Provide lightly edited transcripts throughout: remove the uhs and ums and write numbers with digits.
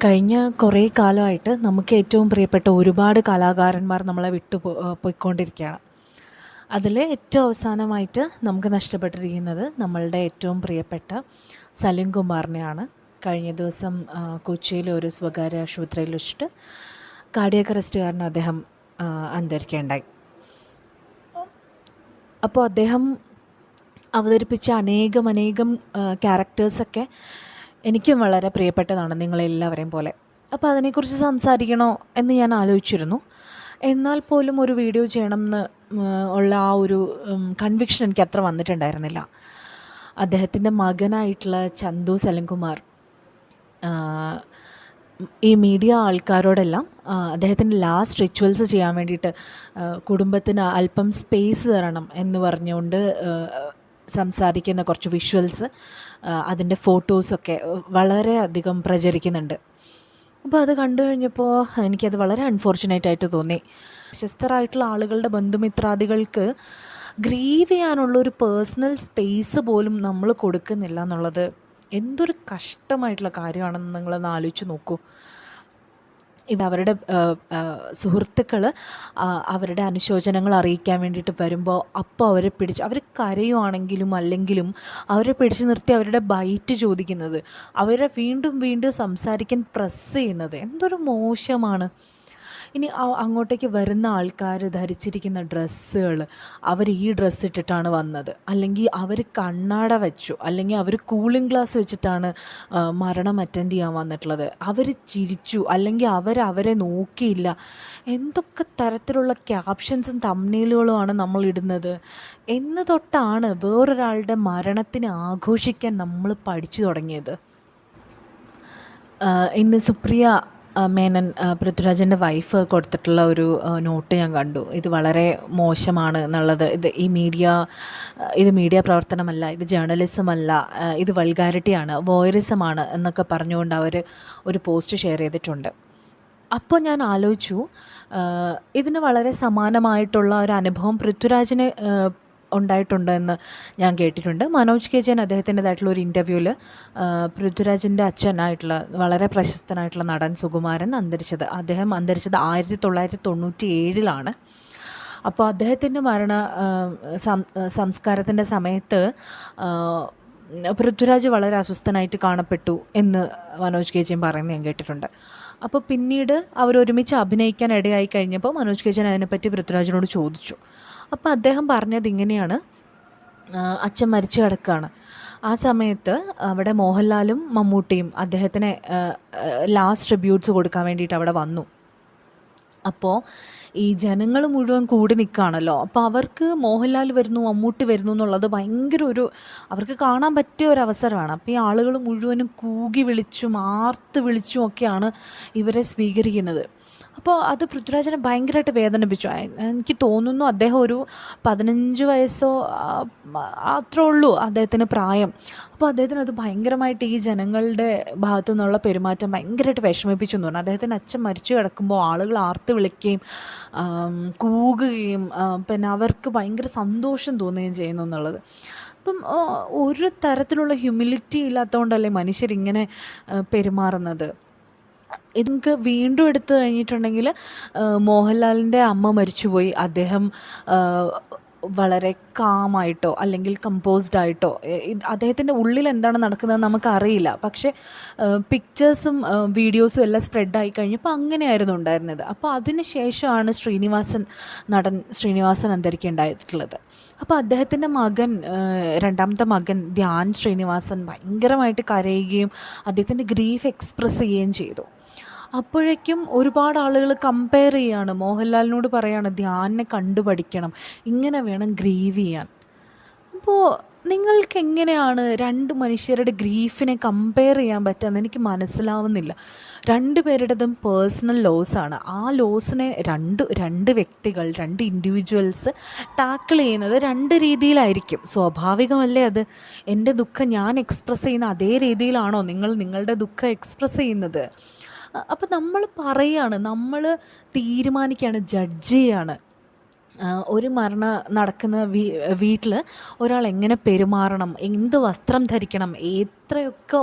കഴിഞ്ഞ കുറേ കാലമായിട്ട് നമുക്ക് ഏറ്റവും പ്രിയപ്പെട്ട ഒരുപാട് കലാകാരന്മാർ നമ്മളെ പോയിക്കൊണ്ടിരിക്കുകയാണ്. അതിൽ ഏറ്റവും അവസാനമായിട്ട് നമുക്ക് നഷ്ടപ്പെട്ടിരിക്കുന്നത് നമ്മളുടെ ഏറ്റവും പ്രിയപ്പെട്ട സലിം കുമാറിനെയാണ്. കഴിഞ്ഞ ദിവസം കൊച്ചിയിലെ ഒരു സ്വകാര്യ ആശുപത്രിയിൽ വെച്ചിട്ട് കാർഡിയാക് അറസ്റ്റ് കാരണം അദ്ദേഹം അന്തരിക്കുകയുണ്ടായി. അപ്പോൾ അദ്ദേഹം അവതരിപ്പിച്ച അനേകം ക്യാരക്ടേഴ്സൊക്കെ എനിക്കും വളരെ പ്രിയപ്പെട്ടതാണ്, നിങ്ങളെല്ലാവരെയും പോലെ. അപ്പോൾ അതിനെക്കുറിച്ച് സംസാരിക്കണോ എന്ന് ഞാൻ ആലോചിച്ചിരുന്നു. എന്നാൽ പോലും ഒരു വീഡിയോ ചെയ്യണം എന്ന് ഉള്ള ആ ഒരു കൺവിക്ഷൻ എനിക്ക് അത്ര വന്നിട്ടുണ്ടായിരുന്നില്ല. അദ്ദേഹത്തിൻ്റെ മകനായിട്ടുള്ള ചന്തു സലിംകുമാർ ഈ മീഡിയ ആൾക്കാരോടെല്ലാം അദ്ദേഹത്തിൻ്റെ ലാസ്റ്റ് റിച്വൽസ് ചെയ്യാൻ വേണ്ടിയിട്ട് കുടുംബത്തിന് അല്പം സ്പേസ് തരണം എന്ന് പറഞ്ഞുകൊണ്ട് സംസാരിക്കുന്ന കുറച്ച് വിഷ്വൽസ്, അതിൻ്റെ ഫോട്ടോസൊക്കെ വളരെയധികം പ്രചരിക്കുന്നുണ്ട്. അപ്പോൾ അത് കണ്ടു കഴിഞ്ഞപ്പോൾ എനിക്കത് വളരെ അൺഫോർച്ചുനേറ്റായിട്ട് തോന്നി. പ്രശസ്തരായിട്ടുള്ള ആളുകളുടെ ബന്ധുമിത്രാദികൾക്ക് ഗ്രീവ് ചെയ്യാനുള്ളൊരു പേഴ്സണൽ സ്പേസ് പോലും നമ്മൾ കൊടുക്കുന്നില്ല എന്നുള്ളത് എന്തൊരു കഷ്ടമായിട്ടുള്ള കാര്യമാണെന്ന് നിങ്ങളൊന്ന് ആലോചിച്ച് നോക്കൂ. അവരുടെ സുഹൃത്തുക്കൾ അവരുടെ അനുശോചനങ്ങൾ അറിയിക്കാൻ വേണ്ടിയിട്ട് വരുമ്പോൾ അപ്പോൾ അവരെ പിടിച്ച്, അവർ കരയുവാണെങ്കിലും അല്ലെങ്കിലും അവരെ പിടിച്ച് നിർത്തി അവരുടെ ബൈറ്റ് ചോദിക്കുന്നത്, അവരെ വീണ്ടും സംസാരിക്കാൻ പ്രസ് ചെയ്യുന്നത് എന്തൊരു മോശമാണ്. ഇനി അങ്ങോട്ടേക്ക് വരുന്ന ആൾക്കാർ ധരിച്ചിരിക്കുന്ന ഡ്രസ്സുകൾ, അവർ ഈ ഡ്രസ്സ് ഇട്ടിട്ടാണ് വന്നത്, അല്ലെങ്കിൽ അവർ കണ്ണാട വെച്ചു, അല്ലെങ്കിൽ അവർ കൂളിംഗ് ഗ്ലാസ് വെച്ചിട്ടാണ് മരണം അറ്റൻഡ് ചെയ്യാൻ വന്നിട്ടുള്ളത്, അവർ ചിരിച്ചു, അല്ലെങ്കിൽ അവരെ നോക്കിയില്ല. എന്തൊക്കെ തരത്തിലുള്ള ക്യാപ്ഷൻസും തംബ്നെയിലുകളുമാണ് നമ്മൾ ഇടുന്നത് എന്ന് തൊട്ടാണ് വേറൊരാളുടെ മരണത്തിന് ആഘോഷിക്കാൻ നമ്മൾ പഠിച്ചു തുടങ്ങിയത്. ഇന്ന് സുപ്രിയ മേനൻ, പൃഥ്വിരാജിൻ്റെ വൈഫ് കൊടുത്തിട്ടുള്ള ഒരു നോട്ട് ഞാൻ കണ്ടു. ഇത് വളരെ മോശമാണ് എന്നുള്ളത്. ഇത് മീഡിയ പ്രവർത്തനമല്ല, ഇത് ജേർണലിസമല്ല, ഇത് വൾഗാരിറ്റിയാണ്, വോയറിസമാണ് എന്നൊക്കെ പറഞ്ഞുകൊണ്ട് അവർ ഒരു പോസ്റ്റ് ഷെയർ ചെയ്തിട്ടുണ്ട്. അപ്പോൾ ഞാൻ ആലോചിച്ചു, ഇതിന് വളരെ സമാനമായിട്ടുള്ള ഒരു അനുഭവം പൃഥ്വിരാജിന് ഉണ്ടായിട്ടുണ്ട് എന്ന് ഞാൻ കേട്ടിട്ടുണ്ട്. മനോജ് കെ ജയൻ അദ്ദേഹത്തിൻ്റെതായിട്ടുള്ള ഒരു ഇൻ്റർവ്യൂവിൽ പൃഥ്വിരാജിൻ്റെ അച്ഛനായിട്ടുള്ള വളരെ പ്രശസ്തനായിട്ടുള്ള നടൻ സുകുമാരൻ അദ്ദേഹം അന്തരിച്ചത് 1997 അപ്പോൾ അദ്ദേഹത്തിൻ്റെ സംസ്കാരത്തിൻ്റെ സമയത്ത് പൃഥ്വിരാജ് വളരെ അസ്വസ്ഥനായിട്ട് കാണപ്പെട്ടു എന്ന് മനോജ് കെ ജയൻ പറയുന്നത് ഞാൻ കേട്ടിട്ടുണ്ട്. അപ്പോൾ പിന്നീട് അവരൊരുമിച്ച് അഭിനയിക്കാൻ ഇടയായി കഴിഞ്ഞപ്പോൾ മനോജ് കെ ജയൻ അതിനെപ്പറ്റി പൃഥ്വിരാജിനോട് ചോദിച്ചു. അപ്പോൾ അദ്ദേഹം പറഞ്ഞത് ഇങ്ങനെയാണ്: അച്ഛൻ മരിച്ചു കിടക്കുകയാണ്. ആ സമയത്ത് അവിടെ മോഹൻലാലും മമ്മൂട്ടിയും അദ്ദേഹത്തിന് ലാസ്റ്റ് ട്രിബ്യൂട്ട്സ് കൊടുക്കാൻ വേണ്ടിയിട്ട് അവിടെ വന്നു. അപ്പോൾ ഈ ജനങ്ങൾ മുഴുവൻ കൂടി നിൽക്കുകയാണല്ലോ. അപ്പോൾ അവർക്ക് മോഹൻലാൽ വരുന്നു, മമ്മൂട്ടി വരുന്നു എന്നുള്ളത് ഭയങ്കര അവർക്ക് കാണാൻ പറ്റിയ ഒരു അവസരമാണ്. അപ്പോൾ ഈ ആളുകൾ മുഴുവനും കൂകി വിളിച്ചും ആർത്ത് വിളിച്ചും ഒക്കെയാണ് ഇവരെ സ്വീകരിക്കുന്നത്. അപ്പോൾ അത് പൃഥ്വിരാജിനെ ഭയങ്കരമായിട്ട് വേദനിപ്പിച്ചു. എനിക്ക് തോന്നുന്നു അദ്ദേഹം ഒരു 15 വയസ്സോ അത്രേ ഉള്ളൂ അദ്ദേഹത്തിന് പ്രായം. അപ്പോൾ അദ്ദേഹത്തിന് അത് ഭയങ്കരമായിട്ട് ഈ ജനങ്ങളുടെ ഭാഗത്തു നിന്നുള്ള പെരുമാറ്റം ഭയങ്കരമായിട്ട് വിഷമിപ്പിച്ചു എന്ന് പറഞ്ഞു. അദ്ദേഹത്തിൻ്റെ അച്ഛൻ മരിച്ചു കിടക്കുമ്പോൾ ആളുകൾ ആർത്ത് വിളിക്കുകയും കൂകുകയും പിന്നെ അവർക്ക് ഭയങ്കര സന്തോഷം തോന്നുകയും ചെയ്യുന്നു എന്നുള്ളത്. അപ്പം ഒരു തരത്തിലുള്ള ഹ്യൂമിലിറ്റി ഇല്ലാത്തതുകൊണ്ടല്ലേ മനുഷ്യരിങ്ങനെ പെരുമാറുന്നത്. ഇത് നമുക്ക് വീണ്ടും എടുത്തു കഴിഞ്ഞിട്ടുണ്ടെങ്കിൽ മോഹൻലാലിൻ്റെ അമ്മ മരിച്ചുപോയി. അദ്ദേഹം വളരെ കാമായിട്ടോ അല്ലെങ്കിൽ കമ്പോസ്ഡായിട്ടോ, അദ്ദേഹത്തിൻ്റെ ഉള്ളിൽ എന്താണ് നടക്കുന്നത് നമുക്കറിയില്ല. പക്ഷേ പിക്ചേഴ്സും വീഡിയോസും എല്ലാം സ്പ്രെഡായി കഴിഞ്ഞപ്പോൾ അങ്ങനെയായിരുന്നു ഉണ്ടായിരുന്നത്. അപ്പോൾ അതിന് ശേഷമാണ് നടൻ ശ്രീനിവാസൻ അന്തരിക്കുകയുണ്ടായിട്ടുള്ളത്. അപ്പോൾ അദ്ദേഹത്തിൻ്റെ രണ്ടാമത്തെ മകൻ ധ്യാൻ ശ്രീനിവാസൻ ഭയങ്കരമായിട്ട് കരയുകയും അദ്ദേഹത്തിൻ്റെ ഗ്രീഫ് എക്സ്പ്രസ് ചെയ്യുകയും ചെയ്തു. അപ്പോഴേക്കും ഒരുപാട് ആളുകൾ കമ്പയർ ചെയ്യാണ്, മോഹൻലാലിനോട് പറയാണ് ധ്യാനിനെ കണ്ടുപഠിക്കണം, ഇങ്ങനെ വേണം ഗ്രീവ് ചെയ്യാൻ. അപ്പോൾ നിങ്ങൾക്ക് എങ്ങനെയാണ് രണ്ട് മനുഷ്യരുടെ ഗ്രീഫിനെ കമ്പയർ ചെയ്യാൻ പറ്റുകയെന്ന് എനിക്ക് മനസ്സിലാവുന്നില്ല. പേരുടേതും പേഴ്സണൽ ലോസാണ്. ആ ലോസിനെ രണ്ട് വ്യക്തികൾ, രണ്ട് ഇൻഡിവിജ്വൽസ് ടാക്കിൾ ചെയ്യുന്നത് രണ്ട് രീതിയിലായിരിക്കും. സ്വാഭാവികമല്ലേ അത്? എൻ്റെ ദുഃഖം ഞാൻ എക്സ്പ്രസ് ചെയ്യുന്ന അതേ രീതിയിലാണോ നിങ്ങൾ നിങ്ങളുടെ ദുഃഖം എക്സ്പ്രസ് ചെയ്യുന്നത്? അപ്പോൾ നമ്മൾ പറയുകയാണ്, നമ്മൾ തീരുമാനിക്കുകയാണ്, ജഡ്ജ് ചെയ്യാണ്. ഒരു മരണം നടക്കുന്ന വീട്ടിൽ ഒരാൾ എങ്ങനെ പെരുമാറണം, എന്ത് വസ്ത്രം ധരിക്കണം, എത്രയൊക്കെ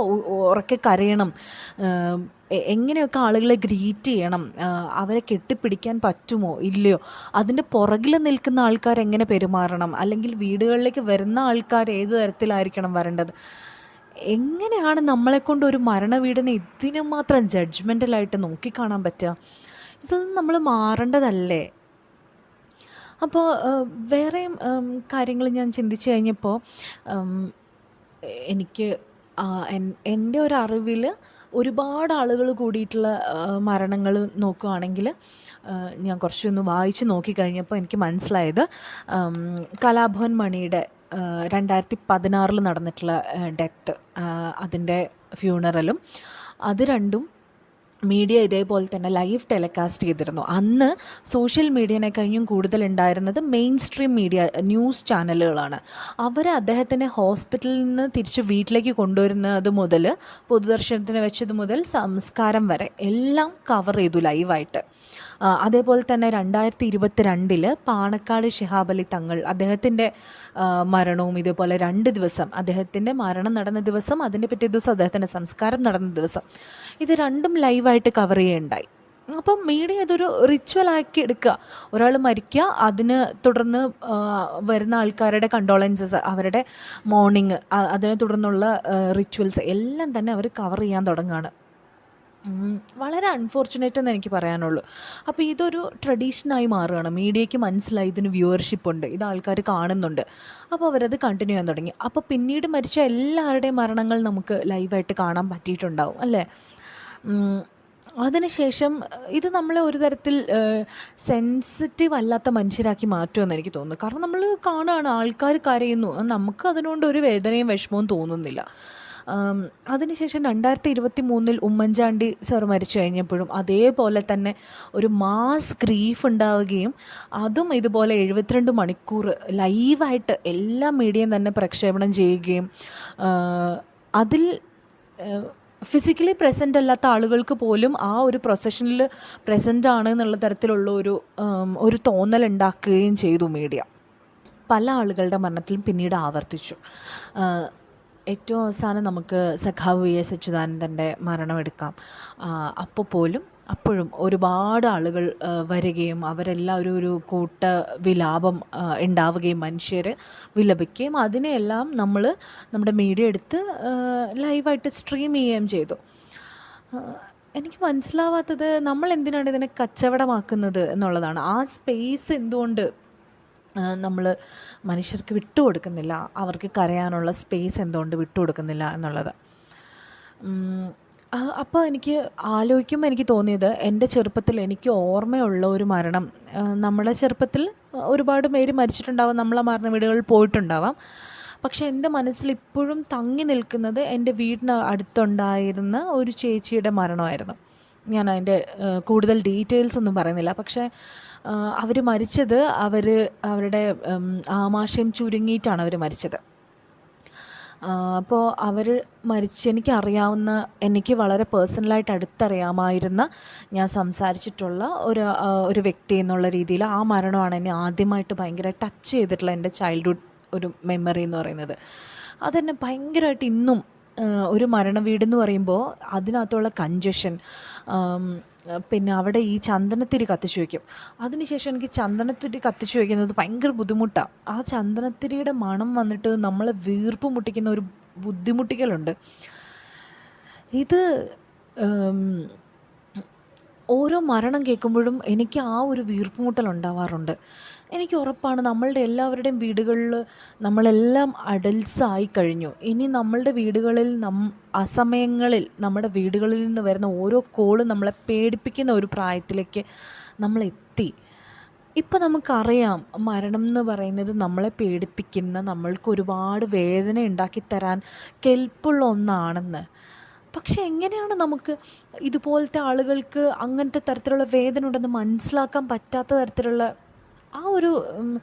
ഉറക്കെ കരയണം, എങ്ങനെയൊക്കെ ആളുകളെ ഗ്രീറ്റ് ചെയ്യണം, അവരെ കെട്ടിപ്പിടിക്കാൻ പറ്റുമോ ഇല്ലയോ, അതിൻ്റെ പുറകിൽ നിൽക്കുന്ന ആൾക്കാർ എങ്ങനെ പെരുമാറണം, അല്ലെങ്കിൽ വീടുകളിലേക്ക് വരുന്ന ആൾക്കാർ ഏത് തരത്തിലായിരിക്കണം വരേണ്ടത്, എങ്ങനെയാണ് നമ്മളെക്കൊണ്ട് ഒരു മരണ വീടിനെ ഇതിനു മാത്രം ജഡ്ജ്മെൻ്റലായിട്ട് നോക്കിക്കാണാൻ പറ്റുക? ഇതൊന്നും നമ്മൾ മാറേണ്ടതല്ലേ? അപ്പോൾ വേറെയും കാര്യങ്ങൾ ഞാൻ ചിന്തിച്ച് കഴിഞ്ഞപ്പോൾ എനിക്ക് എൻ്റെ ഒരു അറിവിൽ ഒരുപാട് ആളുകൾ കൂടിയിട്ടുള്ള മരണങ്ങൾ നോക്കുകയാണെങ്കിൽ, ഞാൻ കുറച്ചൊന്ന് വായിച്ച് നോക്കിക്കഴിഞ്ഞപ്പോൾ എനിക്ക് മനസ്സിലായത്, കലാഭവൻ മണിയുടെ 2016 നടന്നിട്ടുള്ള ഡെത്ത്, അതിൻ്റെ ഫ്യൂണറലും, അത് രണ്ടും മീഡിയ ഇതേപോലെ തന്നെ ലൈവ് ടെലികാസ്റ്റ് ചെയ്തിരുന്നു. അന്ന് സോഷ്യൽ മീഡിയനെ കഴിഞ്ഞും കൂടുതൽ ഉണ്ടായിരുന്നത് മെയിൻ സ്ട്രീം മീഡിയ ന്യൂസ് ചാനലുകളാണ്. അവർ അദ്ദേഹത്തിനെ ഹോസ്പിറ്റലിൽ നിന്ന് തിരിച്ച് വീട്ടിലേക്ക് കൊണ്ടുവരുന്നത് മുതൽ, പൊതുദർശനത്തിന് വെച്ചത് മുതൽ സംസ്കാരം വരെ എല്ലാം കവർ ചെയ്തു ലൈവായിട്ട്. അതേപോലെ തന്നെ 2022 പാണക്കാട് ശിഹാബ് അലി തങ്ങൾ, അദ്ദേഹത്തിൻ്റെ മരണവും ഇതേപോലെ 2 ദിവസം, അദ്ദേഹത്തിൻ്റെ മരണം നടന്ന ദിവസം, അതിൻ്റെ പിറ്റേ ദിവസം അദ്ദേഹത്തിൻ്റെ സംസ്കാരം നടന്ന ദിവസം, ഇത് രണ്ടും ലൈവായിട്ട് കവർ ചെയ്യുകയുണ്ടായി. അപ്പം മീഡിയ ഇതൊരു റിച്വലാക്കി എടുക്കുക. ഒരാൾ മരിക്കുക, അതിന് തുടർന്ന് വരുന്ന ആൾക്കാരുടെ കണ്ടോളൻസസ്, അവരുടെ മോർണിംഗ്, അതിനെ തുടർന്നുള്ള റിച്വൽസ് എല്ലാം തന്നെ അവർ കവർ ചെയ്യാൻ തുടങ്ങുകയാണ്. വളരെ അൺഫോർച്ചുനേറ്റ് എന്ന് എനിക്ക് പറയാനുള്ളൂ. അപ്പോൾ ഇതൊരു ട്രഡീഷനായി മാറുകയാണ്. മീഡിയയ്ക്ക് മനസ്സിലായി ഇതിന് വ്യൂവർഷിപ്പ് ഉണ്ട്, ഇത് ആൾക്കാർ കാണുന്നുണ്ട്, അപ്പോൾ അവരത് കണ്ടിന്യൂ ചെയ്യാൻ തുടങ്ങി. അപ്പോൾ പിന്നീട് മരിച്ച എല്ലാവരുടെയും മരണങ്ങൾ നമുക്ക് ലൈവായിട്ട് കാണാൻ പറ്റിയിട്ടുണ്ടാവും അല്ലേ? അതിനുശേഷം ഇത് നമ്മളെ ഒരു തരത്തിൽ സെൻസിറ്റീവ് അല്ലാത്ത മനുഷ്യരാക്കി മാറ്റുമെന്ന് എനിക്ക് തോന്നുന്നു. കാരണം നമ്മൾ കാണുകയാണ്, ആൾക്കാർ കരയുന്നു, നമുക്ക് അതിനോണ്ട് ഒരു വേദനയും വിഷമവും തോന്നുന്നില്ല. അതിനുശേഷം 2023 ഉമ്മൻചാണ്ടി സർ മരിച്ചു കഴിഞ്ഞപ്പോഴും അതേപോലെ തന്നെ ഒരു മാസ് ഗ്രീഫ് ഉണ്ടാവുകയും, അതും ഇതുപോലെ 72 മണിക്കൂർ ലൈവായിട്ട് എല്ലാ മീഡിയയും തന്നെ പ്രക്ഷേപണം ചെയ്യുകയും, അതിൽ ഫിസിക്കലി പ്രസൻ്റ് അല്ലാത്ത ആളുകൾക്ക് പോലും ആ ഒരു പ്രൊസഷനിൽ പ്രസൻ്റ് ആണ് എന്നുള്ള തരത്തിലുള്ള ഒരു തോന്നൽ ഉണ്ടാക്കുകയും ചെയ്തു മീഡിയ. പല ആളുകളുടെ മരണത്തിലും പിന്നീട് ആവർത്തിച്ചു. ഏറ്റവും അവസാനം നമുക്ക് സഖാവ് വി.എസ്. അച്യുതാനന്ദൻ്റെ മരണമെടുക്കാം. അപ്പോൾ പോലും അപ്പോഴും ഒരുപാട് ആളുകൾ വരികയും അവരെല്ലാം ഒരു കൂട്ട വിലാപം ഉണ്ടാവുകയും മനുഷ്യർ വിലപിക്കുകയും അതിനെയെല്ലാം നമ്മുടെ മീഡിയ എടുത്ത് ലൈവായിട്ട് സ്ട്രീം ചെയ്യുകയും ചെയ്തു. എനിക്ക് മനസ്സിലാവാത്തത്, നമ്മൾ എന്തിനാണ് ഇതിനെ കച്ചവടമാക്കുന്നത് എന്നുള്ളതാണ്. ആ സ്പേസ് എന്തുകൊണ്ട് നമ്മൾ മനുഷ്യർക്ക് വിട്ടുകൊടുക്കുന്നില്ല, അവർക്ക് കരയാനുള്ള സ്പേസ് എന്തുകൊണ്ട് വിട്ടുകൊടുക്കുന്നില്ല എന്നുള്ളത്. അപ്പോൾ എനിക്ക് ആലോചിക്കുമ്പോൾ എനിക്ക് തോന്നിയത്, എൻ്റെ ചെറുപ്പത്തിൽ എനിക്ക് ഓർമ്മയുള്ള ഒരു മരണം, നമ്മുടെ ചെറുപ്പത്തിൽ ഒരുപാട് പേര് മരിച്ചിട്ടുണ്ടാവാം, നമ്മളെ മരണ വീടുകളിൽ പോയിട്ടുണ്ടാവാം, പക്ഷെ എൻ്റെ മനസ്സിൽ ഇപ്പോഴും തങ്ങി നിൽക്കുന്നത് എൻ്റെ വീടിന് അടുത്തുണ്ടായിരുന്ന ഒരു ചേച്ചിയുടെ മരണമായിരുന്നു. ഞാൻ അതിൻ്റെ കൂടുതൽ ഡീറ്റെയിൽസ് ഒന്നും പറയുന്നില്ല. പക്ഷേ അവർ മരിച്ചത്, അവരുടെ ആമാശയം ചുരുങ്ങിയിട്ടാണ് അവർ മരിച്ചത്. അപ്പോൾ അവർ എനിക്കറിയാവുന്ന, എനിക്ക് വളരെ പേഴ്സണലായിട്ട് അടുത്തറിയാമായിരുന്ന, ഞാൻ സംസാരിച്ചിട്ടുള്ള ഒരു വ്യക്തി എന്നുള്ള രീതിയിൽ ആ മരണമാണ് എന്നെ ആദ്യമായിട്ട് ഭയങ്കര ടച്ച് ചെയ്തിട്ടുള്ള എൻ്റെ ചൈൽഡ്ഹുഡ് ഒരു മെമ്മറി എന്ന് പറയുന്നത്. അതെന്നെ ഭയങ്കരമായിട്ട് ഇന്നും, ഒരു മരണ വീടെന്ന് പറയുമ്പോൾ അതിനകത്തുള്ള കഞ്ചഷൻ, പിന്നെ അവിടെ ഈ ചന്ദനത്തിരി കത്തിച്ച് വയ്ക്കും. അതിനുശേഷം എനിക്ക് ചന്ദനത്തിരി കത്തിച്ച് വയ്ക്കുന്നത് ഭയങ്കര ബുദ്ധിമുട്ടാണ്. ആ ചന്ദനത്തിരിയുടെ മണം വന്നിട്ട് നമ്മളെ വീർപ്പ് മുട്ടിക്കുന്ന ഒരു ബുദ്ധിമുട്ടിക്കലുണ്ട്. ഇത് ഓരോ മരണം കേൾക്കുമ്പോഴും എനിക്ക് ആ ഒരു വീർപ്പുമുട്ടൽ ഉണ്ടാവാറുണ്ട്. എനിക്ക് ഉറപ്പാണ്, നമ്മളുടെ എല്ലാവരുടെയും വീടുകളിൽ നമ്മളെല്ലാം അഡൽട്ട്സ് ആയി കഴിഞ്ഞു. ഇനി നമ്മളുടെ വീടുകളിൽ അസമയങ്ങളിൽ നമ്മുടെ വീടുകളിൽ നിന്ന് വരുന്ന ഓരോ കോളും നമ്മളെ പേടിപ്പിക്കുന്ന ഒരു പ്രായത്തിലേക്ക് നമ്മളെത്തി. ഇപ്പം നമുക്കറിയാം, മരണം എന്ന് പറയുന്നത് നമ്മളെ പേടിപ്പിക്കുന്ന, നമ്മൾക്ക് ഒരുപാട് വേദന ഉണ്ടാക്കിത്തരാൻ കെൽപ്പുള്ള ഒന്നാണെന്ന്. പക്ഷെ എങ്ങനെയാണ് നമുക്ക് ഇതുപോലത്തെ ആളുകൾക്ക് അങ്ങനത്തെ തരത്തിലുള്ള വേദന ഉണ്ടെന്ന് മനസ്സിലാക്കാൻ പറ്റാത്ത തരത്തിലുള്ള ആ ഒരു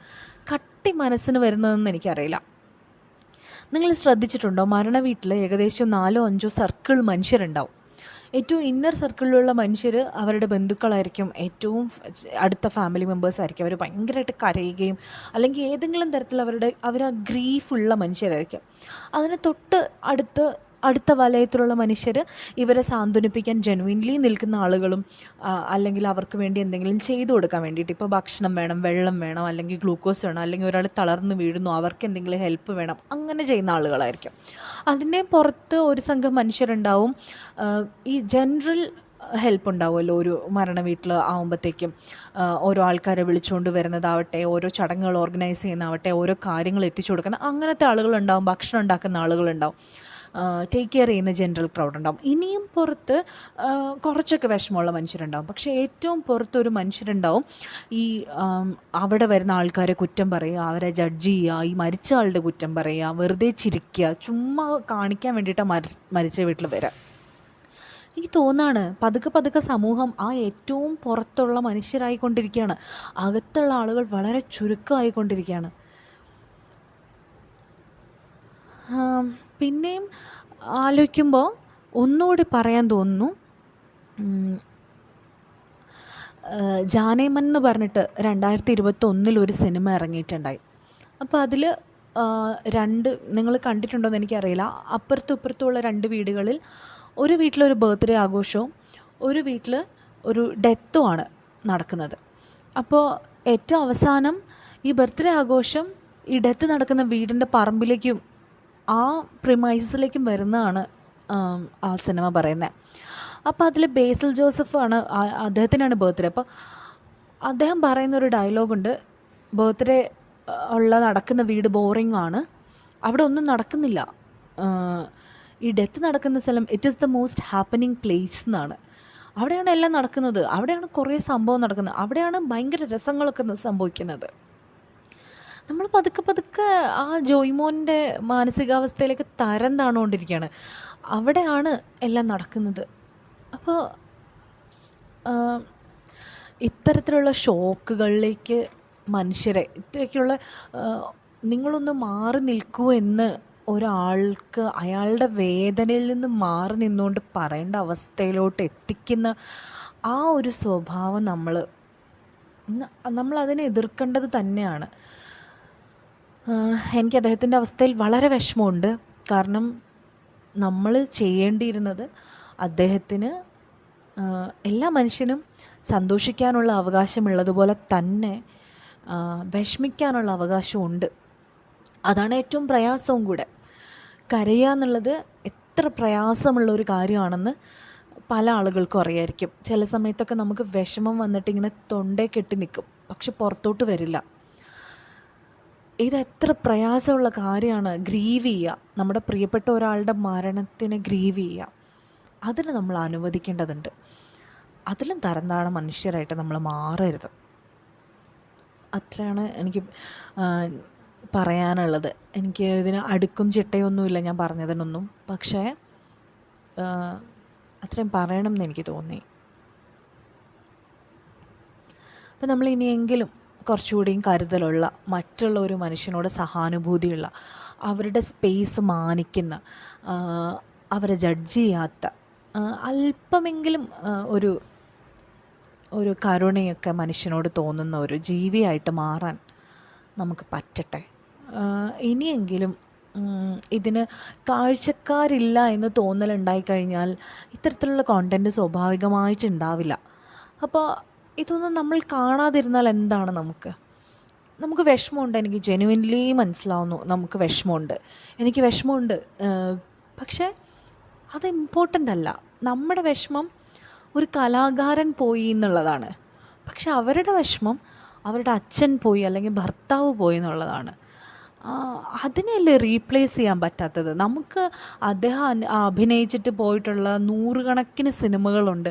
കട്ടി മനസ്സിന് വരുന്നതെന്ന് എനിക്കറിയില്ല. നിങ്ങൾ ശ്രദ്ധിച്ചിട്ടുണ്ടോ, മരണ വീട്ടിൽ ഏകദേശം 4-5 സർക്കിൾ മനുഷ്യരുണ്ടാവും. ഏറ്റവും ഇന്നർ സർക്കിളിലുള്ള മനുഷ്യർ അവരുടെ ബന്ധുക്കളായിരിക്കും, ഏറ്റവും അടുത്ത ഫാമിലി മെമ്പേഴ്സായിരിക്കും. അവർ ഭയങ്കരമായിട്ട് കരയുകയും അല്ലെങ്കിൽ ഏതെങ്കിലും തരത്തിൽ അവർ ആ ഗ്രീഫുള്ള മനുഷ്യരായിരിക്കും. അതിന് തൊട്ട് അടുത്ത വലയത്തിലുള്ള മനുഷ്യർ ഇവരെ സാന്ത്വനിപ്പിക്കാൻ ജെനുവിൻലി നിൽക്കുന്ന ആളുകളും അല്ലെങ്കിൽ അവർക്ക് വേണ്ടി എന്തെങ്കിലും ചെയ്തു കൊടുക്കാൻ വേണ്ടിയിട്ട്, ഇപ്പോൾ ഭക്ഷണം വേണം, വെള്ളം വേണം, അല്ലെങ്കിൽ ഗ്ലൂക്കോസ് വേണം, അല്ലെങ്കിൽ ഒരാൾ തളർന്ന് വീഴുന്നു അവർക്ക് എന്തെങ്കിലും ഹെൽപ്പ് വേണം, അങ്ങനെ ചെയ്യുന്ന ആളുകളായിരിക്കും. അതിനെ പുറത്ത് ഒരു സംഘം മനുഷ്യരുണ്ടാവും, ഈ ജനറൽ ഹെൽപ്പ് ഉണ്ടാവുമല്ലോ ഒരു മരണ വീട്ടിൽ ആകുമ്പോഴത്തേക്കും. ഓരോ ആൾക്കാരെ വിളിച്ചുകൊണ്ട് വരുന്നതാവട്ടെ, ഓരോ ചടങ്ങുകൾ ഓർഗനൈസ് ചെയ്യുന്നതാവട്ടെ, ഓരോ കാര്യങ്ങൾ എത്തിച്ചു കൊടുക്കുന്ന അങ്ങനത്തെ ആളുകളുണ്ടാവും, ഭക്ഷണം ഉണ്ടാക്കുന്ന ആളുകളുണ്ടാവും, ടേക്ക് കെയർ ചെയ്യുന്ന ജനറൽ ക്രൗഡ് ഉണ്ടാവും. ഇനിയും പുറത്ത് കുറച്ചൊക്കെ വിഷമമുള്ള മനുഷ്യരുണ്ടാവും. പക്ഷേ ഏറ്റവും പുറത്തൊരു മനുഷ്യരുണ്ടാവും, ഈ അവിടെ വരുന്ന ആൾക്കാരെ കുറ്റം പറയുക, അവരെ ജഡ്ജ് ചെയ്യുക, ഈ മരിച്ച ആളുടെ കുറ്റം പറയുക, വെറുതെ ചിരിക്കുക, ചുമ്മാ കാണിക്കാൻ വേണ്ടിയിട്ടാണ് മരിച്ച വീട്ടിൽ വരിക. എനിക്ക് തോന്നുകയാണ് പതുക്കെ സമൂഹം ആ ഏറ്റവും പുറത്തുള്ള മനുഷ്യരായിക്കൊണ്ടിരിക്കുകയാണ്. അകത്തുള്ള ആളുകൾ വളരെ ചുരുക്കമായിക്കൊണ്ടിരിക്കുകയാണ്. പിന്നെയും ആലോചിക്കുമ്പോൾ ഒന്നുകൂടി പറയാൻ തോന്നുന്നു, ജാനേമൻ എന്ന് പറഞ്ഞിട്ട് 2021 ഒരു സിനിമ ഇറങ്ങിയിട്ടുണ്ടായി. അപ്പോൾ അതിൽ നിങ്ങൾ കണ്ടിട്ടുണ്ടോയെന്ന് എനിക്കറിയില്ല. അപ്പുറത്തും ഇപ്പുറത്തുമുള്ള 2 വീടുകളിൽ ഒരു വീട്ടിലൊരു ബർത്ത്ഡേ ആഘോഷവും ഒരു വീട്ടിൽ ഒരു ഡെത്തുമാണ് നടക്കുന്നത്. അപ്പോൾ ഏറ്റവും അവസാനം ഈ ബർത്ത്ഡേ ആഘോഷം ഈ ഡെത്ത് നടക്കുന്ന വീടിൻ്റെ പറമ്പിലേക്കും ആ പ്രിമൈസസിലേക്കും വരുന്നതാണ് ആ സിനിമ പറയുന്നത്. അപ്പോൾ അതിൽ ബേസിൽ ജോസഫാണ്, അദ്ദേഹത്തിനാണ് ബർത്ത്ഡേ. അപ്പോൾ അദ്ദേഹം പറയുന്നൊരു ഡയലോഗുണ്ട്, ബർത്ത്ഡേ നടക്കുന്ന വീട് ബോറിംഗ് ആണ്, അവിടെ ഒന്നും നടക്കുന്നില്ല, ഈ ഡെത്ത് നടക്കുന്ന സ്ഥലം it is the most happening place എന്നാണ്. അവിടെയാണ് എല്ലാം നടക്കുന്നത്, അവിടെയാണ് കുറേ സംഭവം നടക്കുന്നത്, അവിടെയാണ് ഭയങ്കര രസങ്ങളൊക്കെ സംഭവിക്കുന്നത്. നമ്മൾ പതുക്കെ ആ ജോയ്മോൻ്റെ മാനസികാവസ്ഥയിലേക്ക് തരം താണുകൊണ്ടിരിക്കുകയാണ്. അവിടെയാണ് എല്ലാം നടക്കുന്നത്. അപ്പോൾ ഇത്തരത്തിലുള്ള ഷോക്കുകളിലേക്ക് മനുഷ്യരെ, ഇത്രയ്ക്കുള്ള നിങ്ങളൊന്ന് മാറി നിൽക്കൂ എന്ന് ഒരാൾക്ക് അയാളുടെ വേദനയിൽ നിന്ന് മാറി നിന്നുകൊണ്ട് പറയേണ്ട അവസ്ഥയിലോട്ട് എത്തിക്കുന്ന ആ ഒരു സ്വഭാവം നമ്മളതിനെ എതിർക്കേണ്ടത് തന്നെയാണ്. എനിക്ക് അദ്ദേഹത്തിൻ്റെ അവസ്ഥയിൽ വളരെ വിഷമമുണ്ട്. കാരണം നമ്മൾ ചെയ്യേണ്ടിയിരുന്നത് അദ്ദേഹത്തിന് എല്ലാ മനുഷ്യനും സന്തോഷിക്കാനുള്ള അവകാശമുള്ളതുപോലെ തന്നെ വിഷമിക്കാനുള്ള അവകാശമുണ്ട്. അതാണ് ഏറ്റവും പ്രയാസവും കൂടെ. കരയുക എന്നുള്ളത് എത്ര പ്രയാസമുള്ളൊരു കാര്യമാണെന്ന് പല ആളുകൾക്കും അറിയായിരിക്കും. ചില സമയത്തൊക്കെ നമുക്ക് വിഷമം വന്നിട്ട് ഇങ്ങനെ തൊണ്ടയിൽ കെട്ടി നിൽക്കും, പക്ഷെ പുറത്തോട്ട് വരില്ല. ഇതെത്ര പ്രയാസമുള്ള കാര്യമാണ്. ഗ്രീവ് ചെയ്യുക, നമ്മുടെ പ്രിയപ്പെട്ട ഒരാളുടെ മരണത്തിന് ഗ്രീവ് ചെയ്യുക, അതിന് നമ്മൾ അനുവദിക്കേണ്ടതുണ്ട്. അതിലും തരംതാണ മനുഷ്യരായിട്ട് നമ്മൾ മാറരുത്. അത്രയാണ് എനിക്ക് പറയാനുള്ളത്. എനിക്ക് ഇതിന് അടുക്കും ചിട്ടയൊന്നുമില്ല ഞാൻ പറഞ്ഞതിനൊന്നും, പക്ഷേ അത്രയും പറയണം എന്ന് എനിക്ക് തോന്നി. അപ്പം നമ്മൾ ഇനിയെങ്കിലും കുറച്ചുകൂടിയും കരുതലുള്ള, മറ്റുള്ള ഒരു മനുഷ്യനോട് സഹാനുഭൂതിയുള്ള, അവരുടെ സ്പേസ് മാനിക്കുന്ന, അവരെ ജഡ്ജ് ചെയ്യാത്ത, അല്പമെങ്കിലും ഒരു കരുണയൊക്കെ മനുഷ്യനോട് തോന്നുന്ന ഒരു ജീവിയായിട്ട് മാറാൻ നമുക്ക് പറ്റട്ടെ. ഇനിയെങ്കിലും ഇതിന് കാഴ്ചക്കാരില്ല എന്ന് തോന്നലുണ്ടായിക്കഴിഞ്ഞാൽ ഇത്തരത്തിലുള്ള കോണ്ടൻറ്റ് സ്വാഭാവികമായിട്ടുണ്ടാവില്ല. അപ്പോൾ ഇതൊന്നും നമ്മൾ കാണാതിരുന്നാൽ എന്താണ് നമുക്ക് വിഷമമുണ്ട്. എനിക്ക് ജെനുവിൻലി മനസ്സിലാവുന്നു, നമുക്ക് വിഷമമുണ്ട്, എനിക്ക് വിഷമമുണ്ട്. പക്ഷേ അത് ഇമ്പോർട്ടൻ്റ് അല്ല. നമ്മുടെ വിഷമം ഒരു കലാകാരൻ പോയി എന്നുള്ളതാണ്. പക്ഷെ അവരുടെ വിഷമം അവരുടെ അച്ഛൻ പോയി അല്ലെങ്കിൽ ഭർത്താവ് പോയി എന്നുള്ളതാണ്. അതിനെയല്ലേ റീപ്ലേസ് ചെയ്യാൻ പറ്റാത്തത്. നമുക്ക് അദ്ദേഹം അഭിനയിച്ചിട്ട് പോയിട്ടുള്ള 100 കണക്കിന് സിനിമകളുണ്ട്,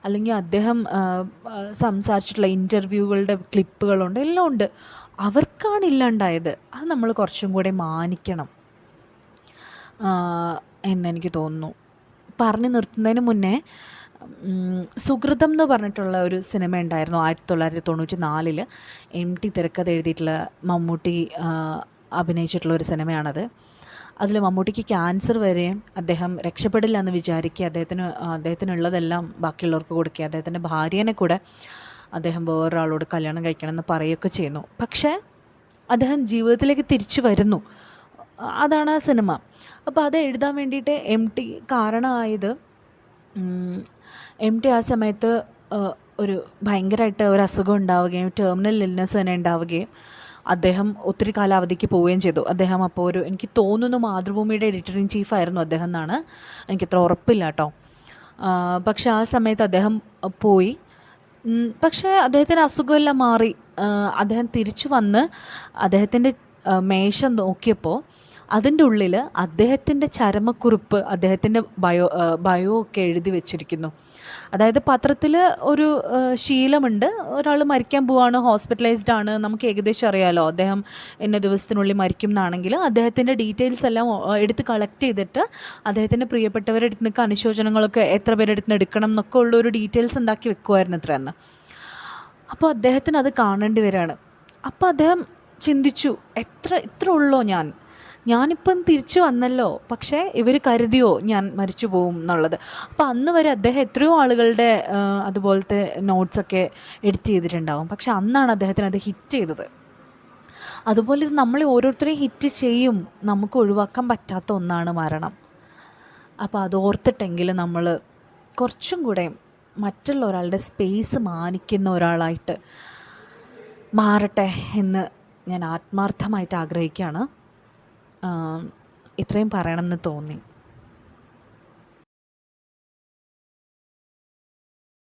അല്ലെങ്കിൽ അദ്ദേഹം സംസാരിച്ചിട്ടുള്ള ഇൻ്റർവ്യൂകളുടെ ക്ലിപ്പുകളുണ്ട്, എല്ലാം ഉണ്ട്. അവർക്കാണ് ഇല്ലാണ്ടായത്. അത് നമ്മൾ കുറച്ചും കൂടെ മാനിക്കണം എന്നെനിക്ക് തോന്നുന്നു. പറഞ്ഞു നിർത്തുന്നതിന് മുന്നേ സുകൃതം എന്ന് പറഞ്ഞിട്ടുള്ള ഒരു സിനിമ ഉണ്ടായിരുന്നു 1994 MT തിരക്കഥ എഴുതിയിട്ടുള്ള, മമ്മൂട്ടി അഭിനയിച്ചിട്ടുള്ള ഒരു സിനിമയാണത്. അതിൽ മമ്മൂട്ടിക്ക് ക്യാൻസർ വരെയും അദ്ദേഹം രക്ഷപ്പെടില്ല എന്ന് വിചാരിക്കുക, അദ്ദേഹത്തിനുള്ളതെല്ലാം ബാക്കിയുള്ളവർക്ക് കൊടുക്കുക, അദ്ദേഹത്തിൻ്റെ ഭാര്യേനെ കൂടെ അദ്ദേഹം വേറൊരാളോട് കല്യാണം കഴിക്കണമെന്ന് പറയുകയൊക്കെ ചെയ്യുന്നു. പക്ഷേ അദ്ദേഹം ജീവിതത്തിലേക്ക് തിരിച്ചു വരുന്നു. അതാണ് ആ സിനിമ. അപ്പോൾ അത് എഴുതാൻ വേണ്ടിയിട്ട് MT കാരണമായത്, MT ആ സമയത്ത് ഒരു ഭയങ്കരമായിട്ട് ഒരു അസുഖം ഉണ്ടാവുകയും ടെർമിനൽ ഇൽനെസ് തന്നെ ഉണ്ടാവുകയും അദ്ദേഹം ഒത്തിരി കാലാവധിക്ക് പോവുകയും ചെയ്തു. അദ്ദേഹം അപ്പോൾ എനിക്ക് തോന്നുന്നു മാതൃഭൂമിയുടെ എഡിറ്റർ ഇൻ ചീഫ് ആയിരുന്നു അദ്ദേഹം എന്നാണ്, എനിക്കത്ര ഉറപ്പില്ല കേട്ടോ. പക്ഷെ ആ സമയത്ത് അദ്ദേഹം പോയി. പക്ഷേ അദ്ദേഹത്തിൻ്റെ അസുഖമെല്ലാം മാറി. അദ്ദേഹം തിരിച്ചു വന്ന് അദ്ദേഹത്തിൻ്റെ മേശ നോക്കിയപ്പോൾ അതിൻ്റെ ഉള്ളിൽ അദ്ദേഹത്തിൻ്റെ ചരമക്കുറിപ്പ്, അദ്ദേഹത്തിൻ്റെ ബയോ ഒക്കെ എഴുതി വെച്ചിരിക്കുന്നു. അതായത് പത്രത്തിൽ ഒരു ശീലമുണ്ട്, ഒരാൾ മരിക്കാൻ പോവാണ്, ഹോസ്പിറ്റലൈസ്ഡ് ആണ്, നമുക്ക് ഏകദേശം അറിയാമല്ലോ അദ്ദേഹം ഇന്ന ദിവസത്തിനുള്ളിൽ മരിക്കും എന്നാണെങ്കിൽ അദ്ദേഹത്തിൻ്റെ ഡീറ്റെയിൽസ് എല്ലാം എടുത്ത് കളക്ട് ചെയ്തിട്ട് അദ്ദേഹത്തിൻ്റെ പ്രിയപ്പെട്ടവരുടെ അടുത്ത് നിന്നൊക്കെ അനുശോചനങ്ങളൊക്കെ എത്ര പേരെടുത്ത് നിന്ന് എടുക്കണം എന്നൊക്കെ ഉള്ളൊരു ഡീറ്റെയിൽസ് ഉണ്ടാക്കി വെക്കുമായിരുന്നു ഇത്ര എന്ന്. അപ്പോൾ അദ്ദേഹത്തിന് അത് കാണേണ്ടി വരികയാണ്. അപ്പോൾ അദ്ദേഹം ചിന്തിച്ചു, ഇത്ര ഉള്ളോ ഞാനിപ്പം തിരിച്ചു വന്നല്ലോ, പക്ഷേ ഇവർ കരുതിയോ ഞാൻ മരിച്ചു പോവും എന്നുള്ളത്. അപ്പോൾ അന്ന് വരെ അദ്ദേഹം എത്രയോ ആളുകളുടെ അതുപോലത്തെ നോട്ട്സൊക്കെ എഡിറ്റ് ചെയ്തിട്ടുണ്ടാകും. പക്ഷെ അന്നാണ് അദ്ദേഹത്തിന് അത് ഹിറ്റ് ചെയ്തത്. അതുപോലെ ഇത് നമ്മളെ ഓരോരുത്തരെയും ഹിറ്റ് ചെയ്യും. നമുക്ക് ഒഴിവാക്കാൻ പറ്റാത്ത ഒന്നാണ് മരണം. അപ്പോൾ അത് ഓർത്തിട്ടെങ്കിലും നമ്മൾ കുറച്ചും കൂടെ മറ്റുള്ള ഒരാളുടെ സ്പേസ് മാനിക്കുന്ന ഒരാളായിട്ട് മാറട്ടെ എന്ന് ഞാൻ ആത്മാർത്ഥമായിട്ട് ആഗ്രഹിക്കുകയാണ്. ഇത്രയും പറയണമെന്ന് തോന്നി.